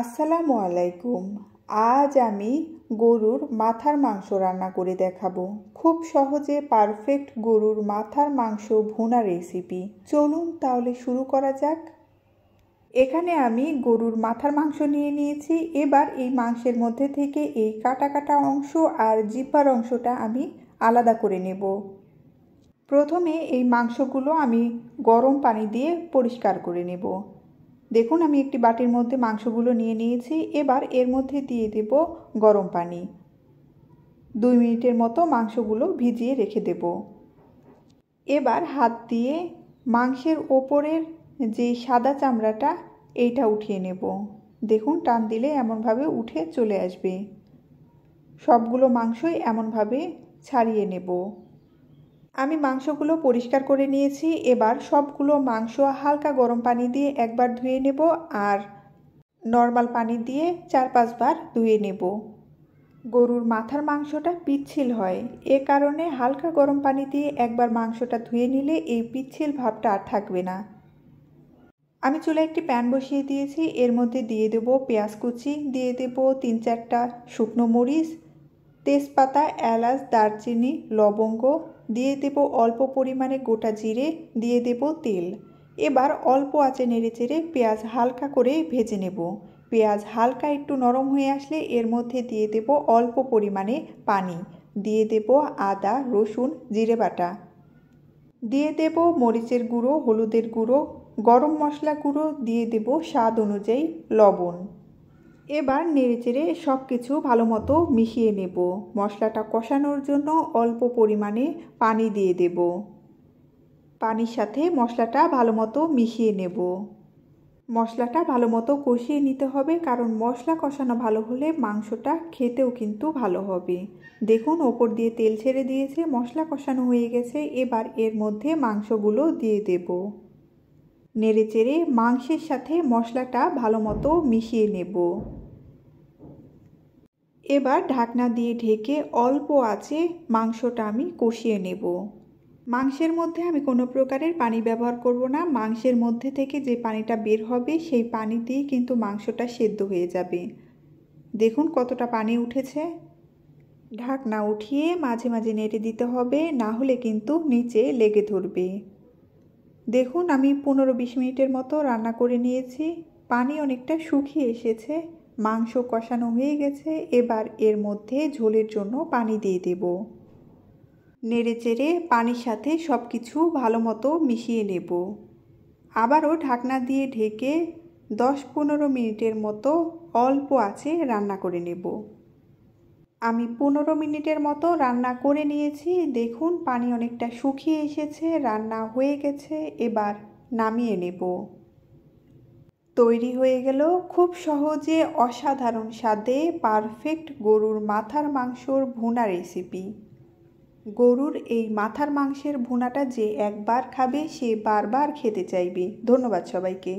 আসসালামু আলাইকুম। আজ আমি গরুর মাথার মাংস রান্না করে দেখাবো। খুব সহজে পারফেক্ট গরুর মাথার মাংস ভুনা রেসিপি। চলুন তাহলে শুরু করা যাক। এখানে আমি গরুর মাথার মাংস নিয়ে নিয়েছি। এবার এই মাংসের মধ্যে থেকে এই কাটা কাটা অংশ আর জিহ্বার অংশটা আমি আলাদা করে নেব। প্রথমে এই মাংসগুলো আমি গরম পানি দিয়ে পরিষ্কার করে নেব। দেখুন আমি একটি বাটির মধ্যে মাংসগুলো নিয়ে নিয়েছি। এবার এর মধ্যে দিয়ে দেব গরম পানি। 2 মিনিটের মতো মাংসগুলো ভিজিয়ে রেখে দেব। এবার হাত দিয়ে মাংসের ওপরের যে সাদা চামড়াটা এইটা উঠিয়ে নেব। দেখুন টান দিলে এমনভাবে উঠে চলে আসবে। সবগুলো মাংসই এমনভাবে ছাড়িয়ে নেব। আমি মাংসগুলো পরিষ্কার করে নিয়েছি। এবার সবগুলো মাংস হালকা গরম পানি দিয়ে একবার ধুয়ে নেব আর নর্মাল পানি দিয়ে 4-5 বার ধুয়ে নেব। গরুর মাথার মাংসটা পিচ্ছিল হয়, এ কারণে হালকা গরম পানি দিয়ে একবার মাংসটা ধুয়ে নিলে এই পিচ্ছিল ভাবটা আর থাকবে না। আমি চুলায় একটি প্যান বসিয়ে দিয়েছি। এর মধ্যে দিয়ে দেব পেঁয়াজ কুচি, দিয়ে দেব 3-4টা শুকনো মরিচ, তেজপাতা, এলাচ, দারচিনি, লবঙ্গ, দিয়ে দেব অল্প পরিমাণে গোটা জিরে, দিয়ে দেব তেল। এবার অল্প আঁচে নেড়েচেড়ে পেঁয়াজ হালকা করে ভেজে নেব। পেঁয়াজ হালকা একটু নরম হয়ে আসলে এর মধ্যে দিয়ে দেব অল্প পরিমাণে পানি, দিয়ে দেব আদা, রসুন, জিরে বাটা, দিয়ে দেব মরিচের গুঁড়ো, হলুদের গুঁড়ো, গরম মশলা গুঁড়ো, দিয়ে দেব স্বাদ অনুযায়ী লবণ। এবার নেড়েচেড়ে সব কিছু ভালো মতো মিশিয়ে নেব। মশলাটা কষানোর জন্য অল্প পরিমাণে পানি দিয়ে দেব। পানির সাথে মশলাটা ভালো মতো মিশিয়ে নেব। মশলাটা ভালো মতো কষিয়ে নিতে হবে, কারণ মশলা কষানো ভালো হলে মাংসটা খেতেও কিন্তু ভালো হবে। দেখুন ওপর দিয়ে তেল ছেড়ে দিয়েছে, মশলা কষানো হয়ে গেছে। এবার এর মধ্যে মাংসগুলো দিয়ে দেব। নেড়েচেড়ে মাংসের সাথে মশলাটা ভালো মতো মিশিয়ে নেব। এবার ঢাকনা দিয়ে ঢেকে অল্প আঁচে মাংসটা আমি কষিয়ে নেব। মাংসের মধ্যে আমি কোনো প্রকারের পানি ব্যবহার করব না। মাংসের মধ্যে থেকে যে পানিটা বের হবে সেই পানি দিয়ে কিন্তু মাংসটা সেদ্ধ হয়ে যাবে। দেখুন কতটা পানি উঠেছে। ঢাকনা উঠিয়ে মাঝে মাঝে নেড়ে দিতে হবে, না হলে কিন্তু নিচে লেগে ধরবে। দেখুন আমি 15-20 মিনিটের মতো রান্না করে নিয়েছি। পানি অনেকটা শুকিয়ে এসেছে, মাংস কষানো হয়ে গেছে। এবার এর মধ্যে ঝোলের জন্য পানি দিয়ে দেব। নেড়েচেড়ে পানির সাথে সব কিছু ভালো মতো মিশিয়ে নেব। আবারও ঢাকনা দিয়ে ঢেকে 10-15 মিনিটের মতো অল্প আঁচে রান্না করে নেব। আমি 15 মিনিটের মতো রান্না করে নিয়েছি। দেখুন পানি অনেকটা শুকিয়ে এসেছে, রান্না হয়ে গেছে। এবার নামিয়ে নেব। তৈরি হয়ে গেল খুব সহজে অসাধারণ স্বাদে পারফেক্ট গরুর মাথার মাংসর ভুনা রেসিপি। গরুর এই মাথার মাংসের ভুনাটা যে একবার খাবে সে বারবার খেতে চাইবে। ধন্যবাদ সবাইকে।